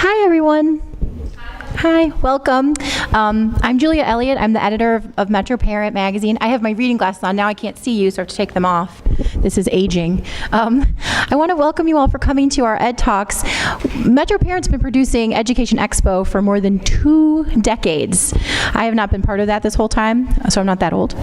Hi, everyone. Hi, welcome. I'm Julia Elliott. I'm the editor of Metro Parent Magazine. I have my reading glasses on. Now I can't see you, so I have to take them off. This is aging. I want to welcome you all for coming to our Ed Talks. Metro Parent's been producing Education Expo for more than 2 decades. I have not been part of that this whole time, so I'm not that old.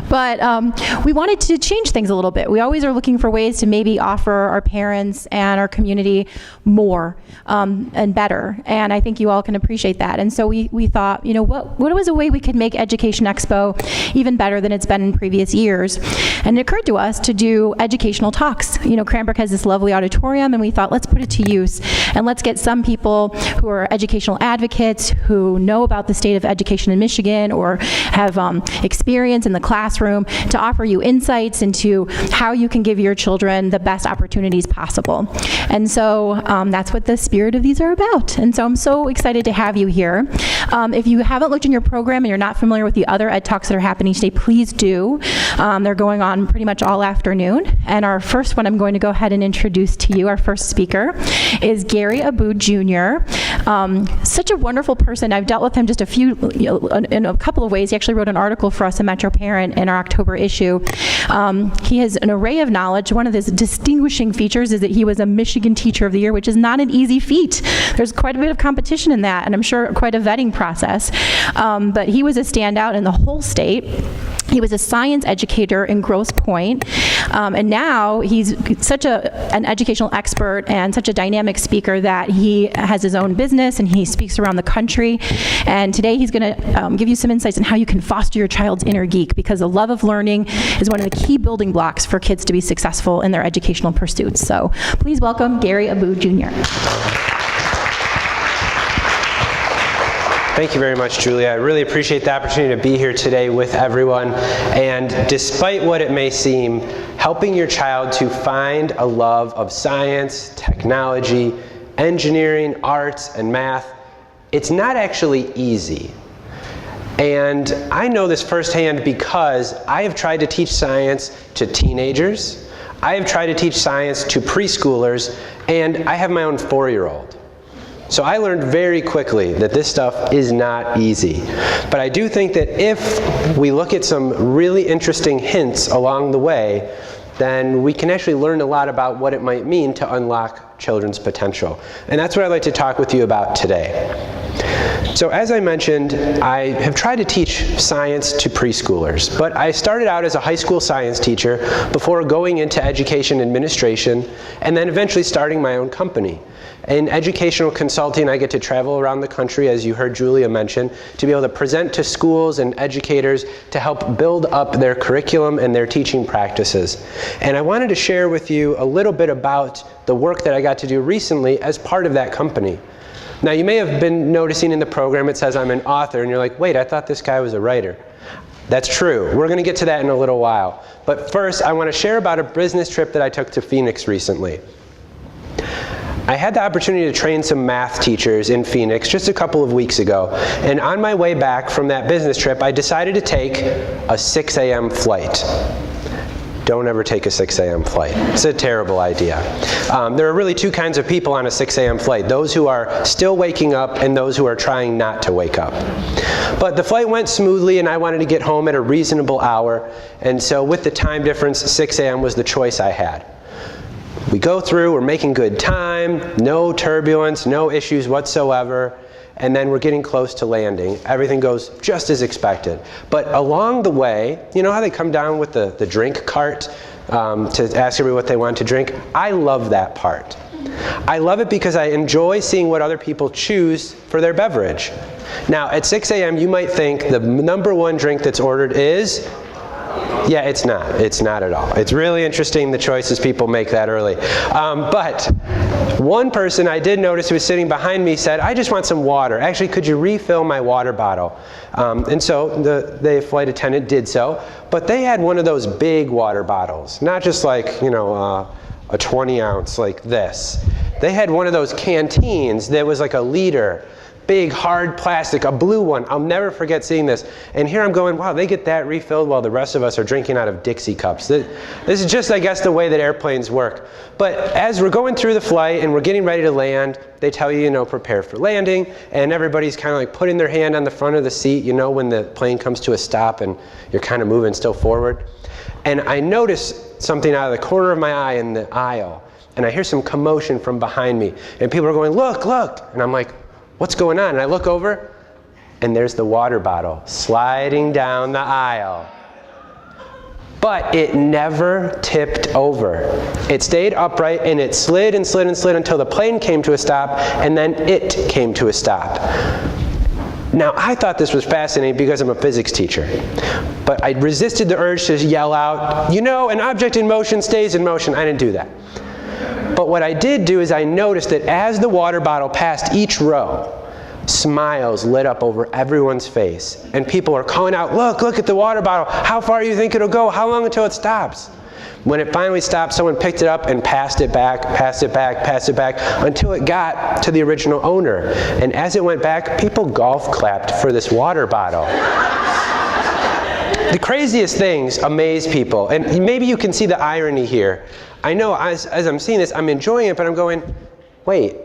But we wanted to change things a little bit. We always are looking for ways to maybe offer our parents and our community more and better. And I think you all can appreciate that. And so we thought, you know, what was a way we could make Education Expo even better than it's been in previous years? And it occurred to us to do educational talks. You know, Cranbrook has this lovely auditorium, and we thought, let's put it to use, and let's get some people who are educational advocates, who know about the state of education in Michigan, or have experience in the classroom, to offer you insights into how you can give your children the best opportunities possible. And so that's what the spirit of these are about. And so I'm so excited to have you here. If you haven't looked in your program and you're not familiar with the other Ed Talks that are happening today, please do. They're going on pretty much all afternoon. And our first one I'm going to go ahead and introduce to you, our first speaker, is Gary Abu Jr. Such a wonderful person. I've dealt with him just in a couple of ways. He actually wrote an article for us in Metro Parent in our October issue. He has an array of knowledge. One of his distinguishing features is that he was a Michigan Teacher of the Year, which is not an easy feat. There's quite a bit of competition in that, and I'm sure quite a vetting process. But he was a standout in the whole state. He was a science educator in Grosse Pointe, and now he's such an educational expert and such a dynamic speaker that he has his own business and he speaks around the country. And today he's going to give you some insights on how you can foster your child's inner geek, because the love of learning is one of the key building blocks for kids to be successful in their educational pursuits. So please welcome Gary Abu Jr. Thank you very much, Julia. I really appreciate the opportunity to be here today with everyone. And despite what it may seem, helping your child to find a love of science, technology, engineering, arts, and math, it's not actually easy. And I know this firsthand because I have tried to teach science to teenagers, I have tried to teach science to preschoolers, and I have my own 4-year-old. So I learned very quickly that this stuff is not easy. But I do think that if we look at some really interesting hints along the way, then we can actually learn a lot about what it might mean to unlock children's potential. And that's what I'd like to talk with you about today. So as I mentioned, I have tried to teach science to preschoolers, but I started out as a high school science teacher before going into education administration, and then eventually starting my own company. In educational consulting, I get to travel around the country, as you heard Julia mention, to be able to present to schools and educators to help build up their curriculum and their teaching practices. And I wanted to share with you a little bit about the work that I got to do recently as part of that company. Now, you may have been noticing in the program it says I'm an author, and you're like, wait, I thought this guy was a writer. That's true. We're going to get to that in a little while. But first, I want to share about a business trip that I took to Phoenix recently. I had the opportunity to train some math teachers in Phoenix just a couple of weeks ago. And on my way back from that business trip, I decided to take a 6 a.m. flight. Don't ever take a 6 a.m. flight. It's a terrible idea. There are really 2 kinds of people on a 6 a.m. flight: those who are still waking up and those who are trying not to wake up. But the flight went smoothly, and I wanted to get home at a reasonable hour. And so with the time difference, 6 a.m. was the choice I had. We go through, we're making good time, no turbulence, no issues whatsoever, and then we're getting close to landing. Everything goes just as expected. But along the way, you know how they come down with the drink cart to ask everybody what they want to drink? I love that part. I love it because I enjoy seeing what other people choose for their beverage. Now, at 6 a.m., you might think the number 1 drink that's ordered is... Yeah, it's not. It's not at all. It's really interesting the choices people make that early. But one person I did notice who was sitting behind me said, I just want some water. Actually, could you refill my water bottle? And so the flight attendant did so. But they had one of those big water bottles, not just like, you know, a 20 ounce like this. They had one of those canteens that was like a liter. big hard plastic, a blue one. I'll never forget seeing this. And here I'm going, wow, they get that refilled while the rest of us are drinking out of Dixie cups. This is just, I guess, the way that airplanes work. But as we're going through the flight and we're getting ready to land, they tell you, prepare for landing, and everybody's kind of like putting their hand on the front of the seat, when the plane comes to a stop and you're kind of moving still forward. And I noticed something out of the corner of my eye in the aisle, and I hear some commotion from behind me, and people are going, look, look, and I'm like, what's going on? And I look over, and there's the water bottle sliding down the aisle. But it never tipped over. It stayed upright, and it slid and slid and slid until the plane came to a stop, and then it came to a stop. Now, I thought this was fascinating because I'm a physics teacher, but I resisted the urge to yell out, an object in motion stays in motion. I didn't do that. But what I did do is I noticed that as the water bottle passed each row, smiles lit up over everyone's face, and people are calling out, look at the water bottle. How far do you think it'll go? How long until it stops? When it finally stopped, someone picked it up and passed it back, until it got to the original owner. And as it went back, people golf clapped for this water bottle. The craziest things amaze people, and maybe you can see the irony here. I know as I'm seeing this, I'm enjoying it, but I'm going, wait,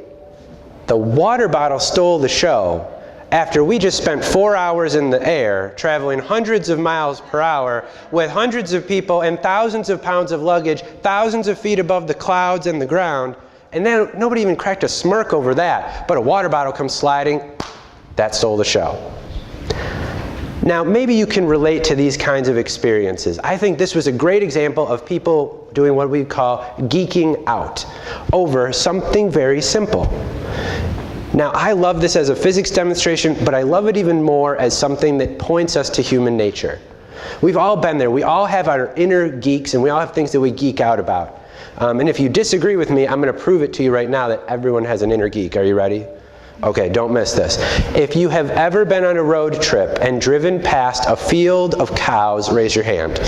the water bottle stole the show after we just spent 4 hours in the air, traveling hundreds of miles per hour with hundreds of people and thousands of pounds of luggage, thousands of feet above the clouds and the ground, and then nobody even cracked a smirk over that, but a water bottle comes sliding, that stole the show. Now, maybe you can relate to these kinds of experiences. I think this was a great example of people doing what we call geeking out over something very simple. Now, I love this as a physics demonstration, but I love it even more as something that points us to human nature. We've all been there. We all have our inner geeks, and we all have things that we geek out about. And if you disagree with me, I'm going to prove it to you right now that everyone has an inner geek. Are you ready? Okay, don't miss this. If you have ever been on a road trip and driven past a field of cows, raise your hand.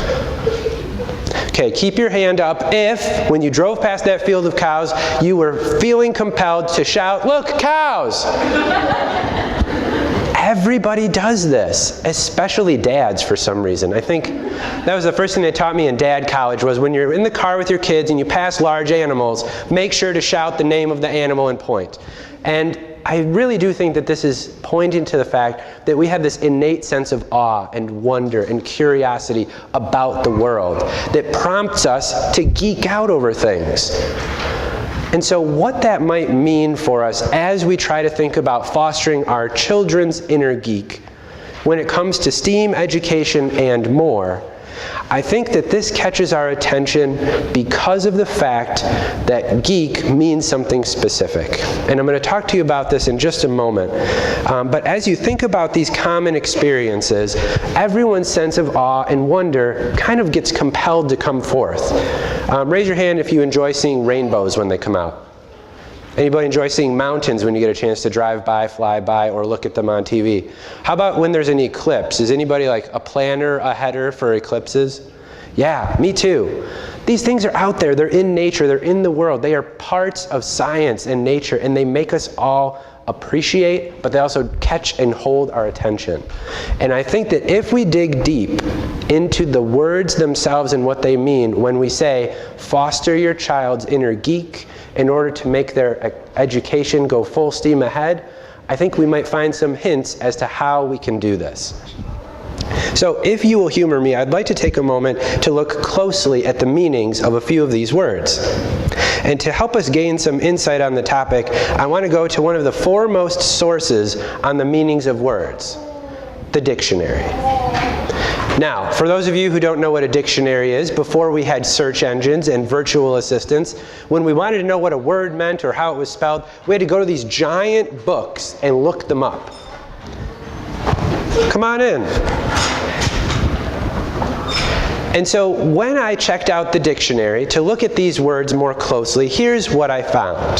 Okay, keep your hand up if, when you drove past that field of cows, you were feeling compelled to shout, look, cows! Everybody does this, especially dads for some reason. I think that was the first thing they taught me in dad college was when you're in the car with your kids and you pass large animals, make sure to shout the name of the animal and point. And I really do think that this is pointing to the fact that we have this innate sense of awe and wonder and curiosity about the world that prompts us to geek out over things. And so what that might mean for us as we try to think about fostering our children's inner geek when it comes to STEAM education and more, I think that this catches our attention because of the fact that geek means something specific. And I'm going to talk to you about this in just a moment. But as you think about these common experiences, everyone's sense of awe and wonder kind of gets compelled to come forth. Raise your hand if you enjoy seeing rainbows when they come out. Anybody enjoy seeing mountains when you get a chance to drive by, fly by, or look at them on TV? How about when there's an eclipse? Is anybody like a planner, a header for eclipses? Yeah, me too. These things are out there. They're in nature. They're in the world. They are parts of science and nature, and they make us all appreciate, but they also catch and hold our attention. And I think that if we dig deep into the words themselves and what they mean when we say, foster your child's inner geek in order to make their education go full steam ahead, I think we might find some hints as to how we can do this. So if you will humor me, I'd like to take a moment to look closely at the meanings of a few of these words. And to help us gain some insight on the topic, I want to go to one of the foremost sources on the meanings of words, the dictionary. Now, for those of you who don't know what a dictionary is, before we had search engines and virtual assistants, when we wanted to know what a word meant or how it was spelled, we had to go to these giant books and look them up. Come on in. And so when I checked out the dictionary to look at these words more closely, here's what I found.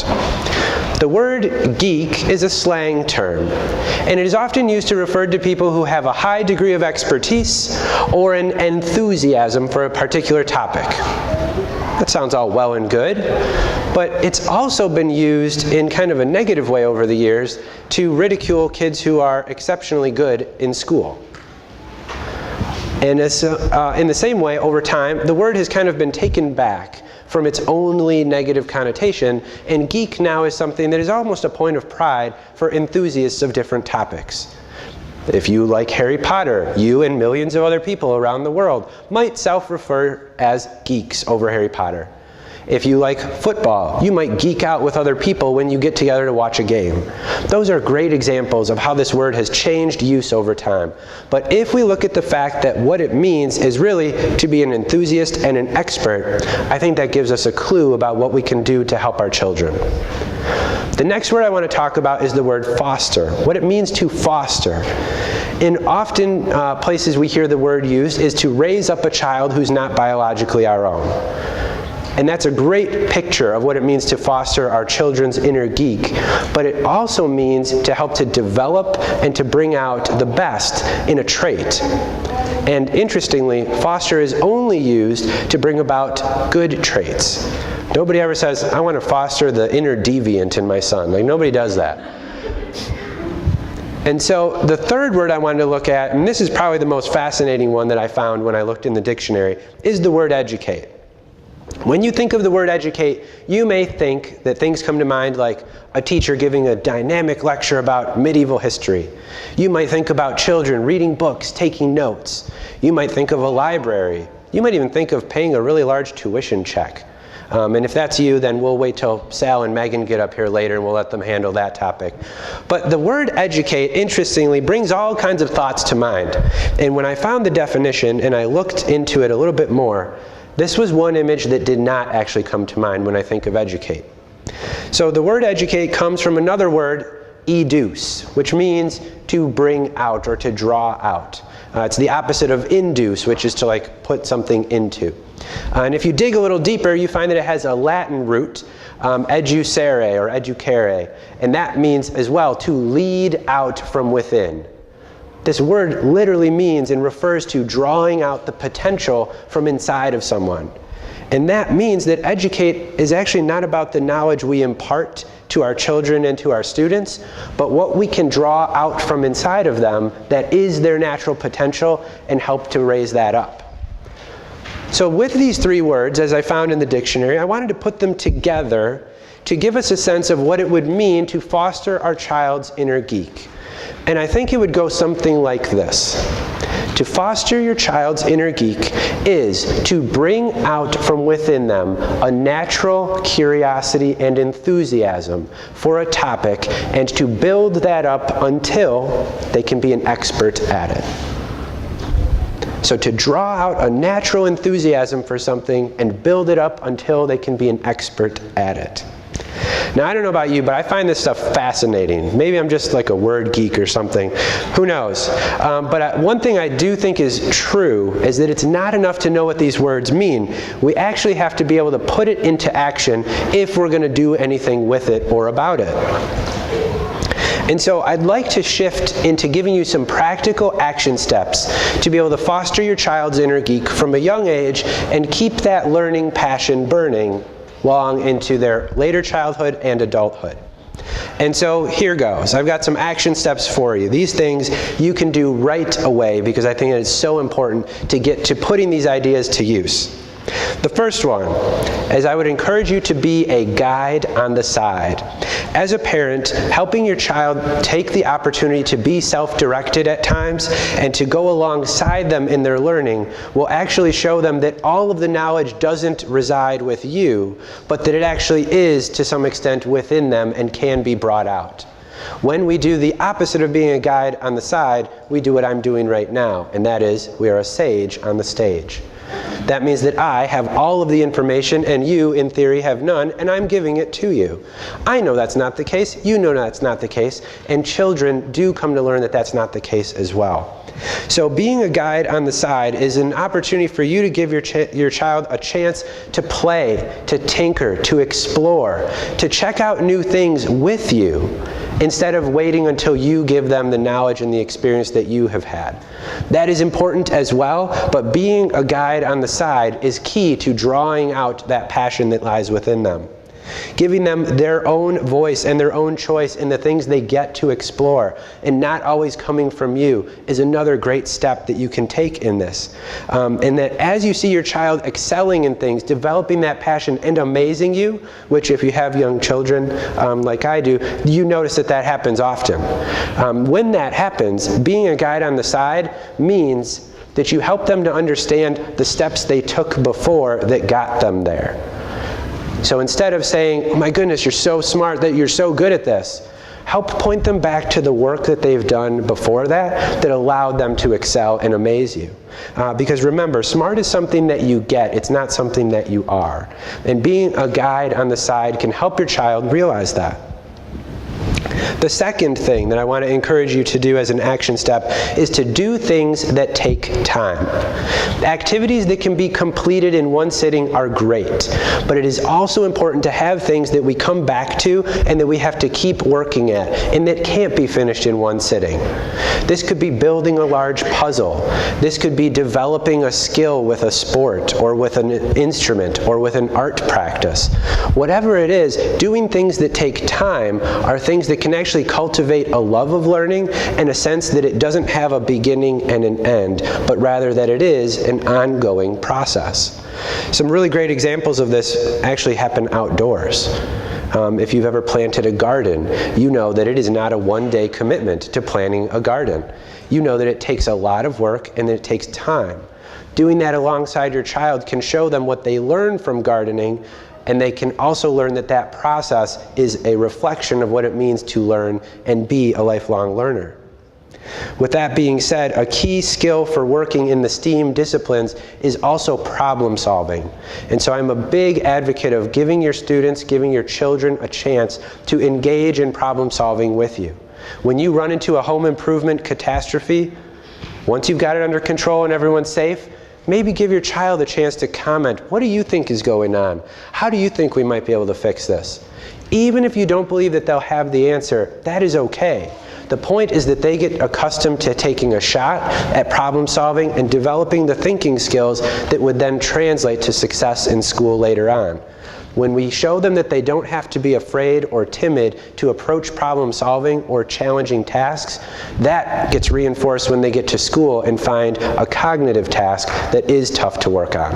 The word geek is a slang term, and it is often used to refer to people who have a high degree of expertise or an enthusiasm for a particular topic. That sounds all well and good, but it's also been used in kind of a negative way over the years to ridicule kids who are exceptionally good in school. And in the same way, over time, the word has kind of been taken back from its only negative connotation, and geek now is something that is almost a point of pride for enthusiasts of different topics. If you like Harry Potter, you and millions of other people around the world might self-refer as geeks over Harry Potter. If you like football, you might geek out with other people when you get together to watch a game. Those are great examples of how this word has changed use over time. But if we look at the fact that what it means is really to be an enthusiast and an expert, I think that gives us a clue about what we can do to help our children. The next word I want to talk about is the word foster, what it means to foster. In often places we hear the word used is to raise up a child who's not biologically our own. And that's a great picture of what it means to foster our children's inner geek. But it also means to help to develop and to bring out the best in a trait. And interestingly, foster is only used to bring about good traits. Nobody ever says, I want to foster the inner deviant in my son. Like, nobody does that. And so the third word I wanted to look at, and this is probably the most fascinating one that I found when I looked in the dictionary, is the word educate. When you think of the word educate, you may think that things come to mind like a teacher giving a dynamic lecture about medieval history. You might think about children reading books, taking notes. You might think of a library. You might even think of paying a really large tuition check. And if that's you, then we'll wait till Sal and Megan get up here later and we'll let them handle that topic. But the word educate, interestingly, brings all kinds of thoughts to mind. And when I found the definition and I looked into it a little bit more, this was one image that did not actually come to mind when I think of educate. So the word educate comes from another word, educe, which means to bring out or to draw out. It's the opposite of induce, which is to like put something into. And if you dig a little deeper, you find that it has a Latin root, educere or educare, and that means as well to lead out from within. This word literally means and refers to drawing out the potential from inside of someone. And that means that educate is actually not about the knowledge we impart to our children and to our students, but what we can draw out from inside of them that is their natural potential and help to raise that up. So with these three words, as I found in the dictionary, I wanted to put them together to give us a sense of what it would mean to foster our child's inner geek. And I think it would go something like this. To foster your child's inner geek is to bring out from within them a natural curiosity and enthusiasm for a topic and to build that up until they can be an expert at it. So to draw out a natural enthusiasm for something and build it up until they can be an expert at it. Now, I don't know about you, but I find this stuff fascinating. Maybe I'm just like a word geek or something. Who knows? But one thing I do think is true is that it's not enough to know what these words mean. We actually have to be able to put it into action if we're going to do anything with it or about it. And so I'd like to shift into giving you some practical action steps to be able to foster your child's inner geek from a young age and keep that learning passion burning long into their later childhood and adulthood. And so here goes. I've got some action steps for you. These things you can do right away because I think it is so important to get to putting these ideas to use. The first one is I would encourage you to be a guide on the side. As a parent, helping your child take the opportunity to be self-directed at times and to go alongside them in their learning will actually show them that all of the knowledge doesn't reside with you, but that it actually is to some extent within them and can be brought out. When we do the opposite of being a guide on the side, we do what I'm doing right now, and that is we are a sage on the stage. That means that I have all of the information and you, in theory, have none, and I'm giving it to you. I know that's not the case, you know that's not the case, and children do come to learn that that's not the case as well. So being a guide on the side is an opportunity for you to give your child a chance to play, to tinker, to explore, to check out new things with you, instead of waiting until you give them the knowledge and the experience that you have had. That is important as well, but being a guide on the side is key to drawing out that passion that lies within them. Giving them their own voice and their own choice in the things they get to explore, and not always coming from you, is another great step that you can take in this. And that as you see your child excelling in things, developing that passion and amazing you, which if you have young children like I do, you notice that that happens often. When that happens, being a guide on the side means that you help them to understand the steps they took before that got them there. So instead of saying, oh my goodness, you're so smart, that you're so good at this, help point them back to the work that they've done before that allowed them to excel and amaze you. Because remember, smart is something that you get, it's not something that you are. And being a guide on the side can help your child realize that. The second thing that I want to encourage you to do as an action step is to do things that take time. Activities that can be completed in one sitting are great, but it is also important to have things that we come back to and that we have to keep working at, and that can't be finished in one sitting. This could be building a large puzzle. This could be developing a skill with a sport or with an instrument or with an art practice. Whatever it is, doing things that take time are things that can actually cultivate a love of learning and a sense that it doesn't have a beginning and an end, but rather that it is an ongoing process. Some really great examples of this actually happen outdoors. If you've ever planted a garden, you know that it is not a one-day commitment to planting a garden. You know that it takes a lot of work and that it takes time. Doing that alongside your child can show them what they learn from gardening, and they can also learn that that process is a reflection of what it means to learn and be a lifelong learner. With that being said, a key skill for working in the STEAM disciplines is also problem solving. And so I'm a big advocate of giving your students, giving your children a chance to engage in problem solving with you. When you run into a home improvement catastrophe, once you've got it under control and everyone's safe, maybe give your child a chance to comment. What do you think is going on? How do you think we might be able to fix this? Even if you don't believe that they'll have the answer, that is okay. The point is that they get accustomed to taking a shot at problem solving and developing the thinking skills that would then translate to success in school later on. When we show them that they don't have to be afraid or timid to approach problem solving or challenging tasks, that gets reinforced when they get to school and find a cognitive task that is tough to work on.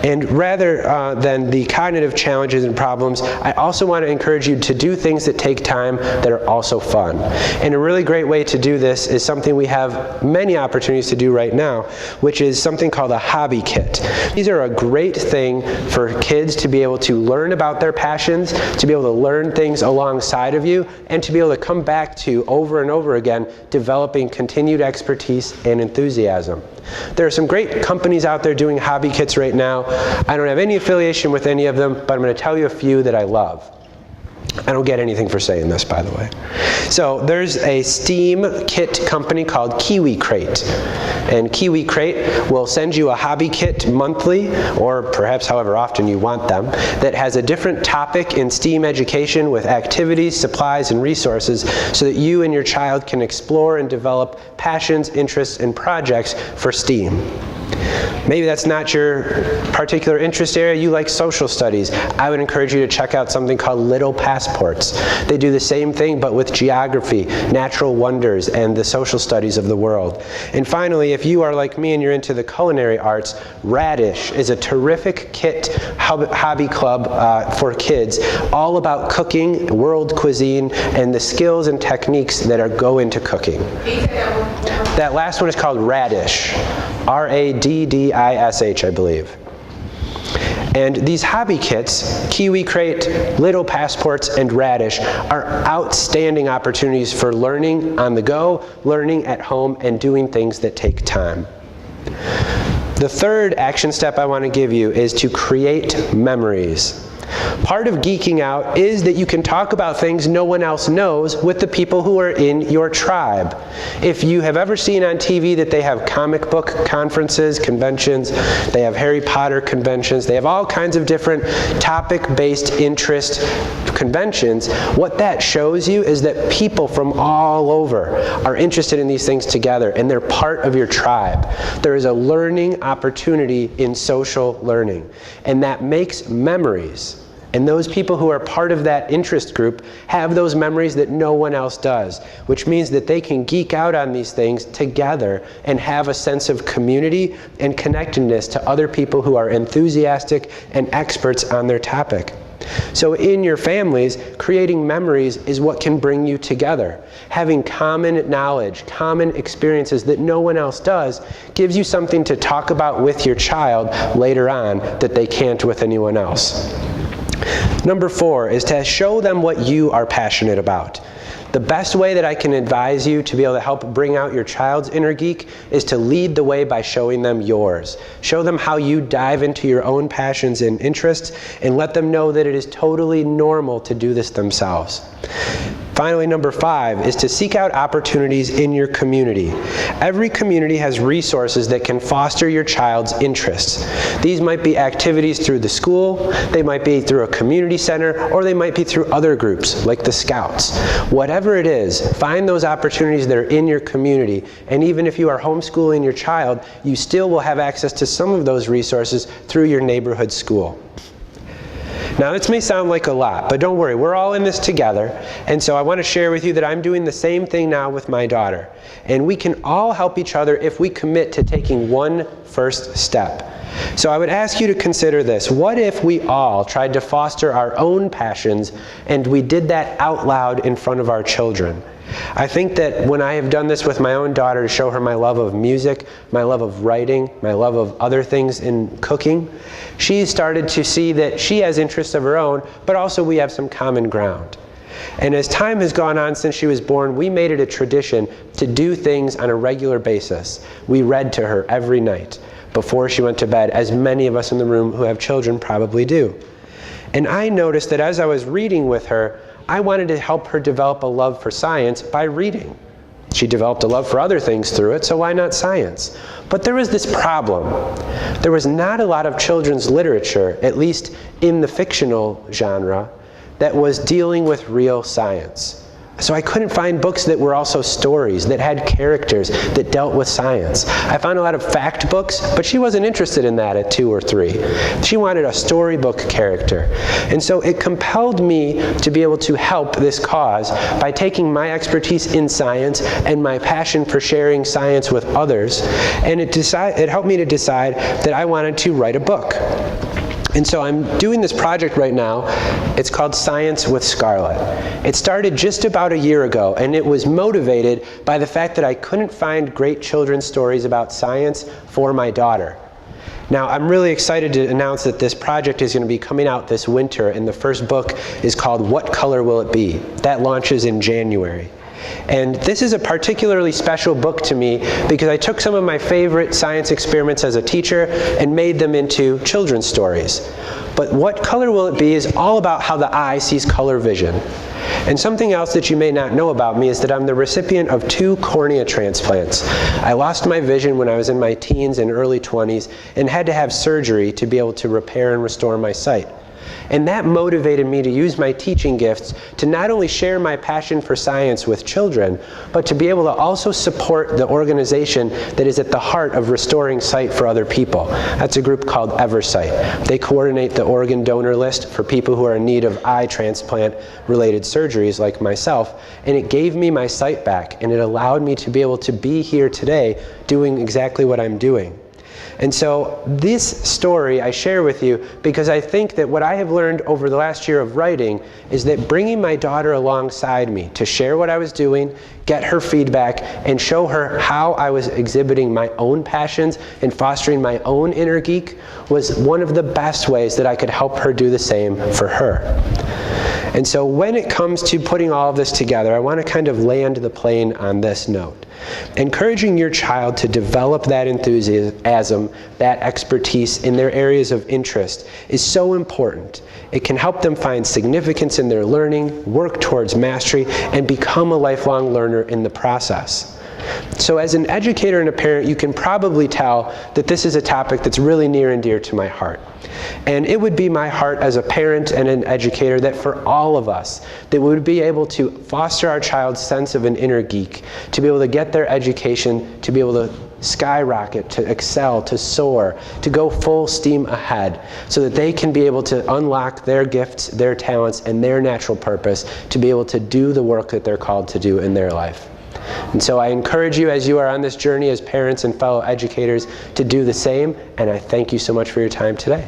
And rather than the cognitive challenges and problems, I also want to encourage you to do things that take time that are also fun. And a really great way to do this is something we have many opportunities to do right now, which is something called a hobby kit. These are a great thing for kids to be able to learn about their passions, to be able to learn things alongside of you, and to be able to come back to over and over again, developing continued expertise and enthusiasm. There are some great companies out there doing hobby kits right now. I don't have any affiliation with any of them, but I'm going to tell you a few that I love. I don't get anything for saying this, by the way. So there's a STEAM kit company called Kiwi Crate. And Kiwi Crate will send you a hobby kit monthly, or perhaps however often you want them, that has a different topic in STEAM education with activities, supplies, and resources so that you and your child can explore and develop passions, interests, and projects for STEAM. Maybe that's not your particular interest area. You like social studies. I would encourage you to check out something called Little Passports. They do the same thing, but with geography, natural wonders, and the social studies of the world. And finally, if you are like me and you're into the culinary arts, Radish is a terrific kit hobby club for kids, all about cooking, world cuisine, and the skills and techniques that go into cooking. That last one is called Radish. R-A-D-D-I-S-H, I believe. And these hobby kits, Kiwi Crate, Little Passports, and Radish, are outstanding opportunities for learning on the go, learning at home, and doing things that take time. The third action step I want to give you is to create memories. Part of geeking out is that you can talk about things no one else knows with the people who are in your tribe. If you have ever seen on TV that they have comic book conferences, conventions, they have Harry Potter conventions, they have all kinds of different topic-based interest conventions, what that shows you is that people from all over are interested in these things together, and they're part of your tribe. There is a learning opportunity in social learning, and that makes memories. And those people who are part of that interest group have those memories that no one else does, which means that they can geek out on these things together and have a sense of community and connectedness to other people who are enthusiastic and experts on their topic. So in your families, creating memories is what can bring you together. Having common knowledge, common experiences that no one else does, gives you something to talk about with your child later on that they can't with anyone else. Number 4 is to show them what you are passionate about. The best way that I can advise you to be able to help bring out your child's inner geek is to lead the way by showing them yours. Show them how you dive into your own passions and interests, and let them know that it is totally normal to do this themselves. Finally, number 5 is to seek out opportunities in your community. Every community has resources that can foster your child's interests. These might be activities through the school, they might be through a community center, or they might be through other groups like the Scouts. Whatever it is, find those opportunities that are in your community, and even if you are homeschooling your child, you still will have access to some of those resources through your neighborhood school. Now, this may sound like a lot, but don't worry, we're all in this together, and so I want to share with you that I'm doing the same thing now with my daughter. And we can all help each other if we commit to taking one first step. So I would ask you to consider this. What if we all tried to foster our own passions, and we did that out loud in front of our children? I think that when I have done this with my own daughter to show her my love of music, my love of writing, my love of other things in cooking, she started to see that she has interests of her own, but also we have some common ground. And as time has gone on since she was born, we made it a tradition to do things on a regular basis. We read to her every night before she went to bed, as many of us in the room who have children probably do. And I noticed that as I was reading with her, I wanted to help her develop a love for science by reading. She developed a love for other things through it, so why not science? But there was this problem. There was not a lot of children's literature, at least in the fictional genre, that was dealing with real science. So I couldn't find books that were also stories, that had characters, that dealt with science. I found a lot of fact books, but she wasn't interested in that at 2 or 3. She wanted a storybook character. And so it compelled me to be able to help this cause by taking my expertise in science and my passion for sharing science with others, and it helped me to decide that I wanted to write a book. And so I'm doing this project right now. It's called Science with Scarlett. It started just about a year ago, and it was motivated by the fact that I couldn't find great children's stories about science for my daughter. Now, I'm really excited to announce that this project is going to be coming out this winter, and the first book is called What Color Will It Be? That launches in January. And this is a particularly special book to me because I took some of my favorite science experiments as a teacher and made them into children's stories. But What Color Will It Be is all about how the eye sees color vision. And something else that you may not know about me is that I'm the recipient of 2 cornea transplants. I lost my vision when I was in my teens and early 20s and had to have surgery to be able to repair and restore my sight. And that motivated me to use my teaching gifts to not only share my passion for science with children, but to be able to also support the organization that is at the heart of restoring sight for other people. That's a group called Eversight. They coordinate the organ donor list for people who are in need of eye transplant-related surgeries like myself, and it gave me my sight back, and it allowed me to be able to be here today doing exactly what I'm doing. And so this story I share with you because I think that what I have learned over the last year of writing is that bringing my daughter alongside me to share what I was doing, get her feedback, and show her how I was exhibiting my own passions and fostering my own inner geek was one of the best ways that I could help her do the same for her. And so when it comes to putting all of this together, I want to kind of land the plane on this note. Encouraging your child to develop that enthusiasm, that expertise in their areas of interest is so important. It can help them find significance in their learning, work towards mastery, and become a lifelong learner in the process. So as an educator and a parent, you can probably tell that this is a topic that's really near and dear to my heart. And it would be my heart as a parent and an educator that for all of us, that we would be able to foster our child's sense of an inner geek, to be able to get their education, to be able to skyrocket, to excel, to soar, to go full steam ahead, so that they can be able to unlock their gifts, their talents, and their natural purpose to be able to do the work that they're called to do in their life. And so I encourage you, as you are on this journey as parents and fellow educators, to do the same, and I thank you so much for your time today.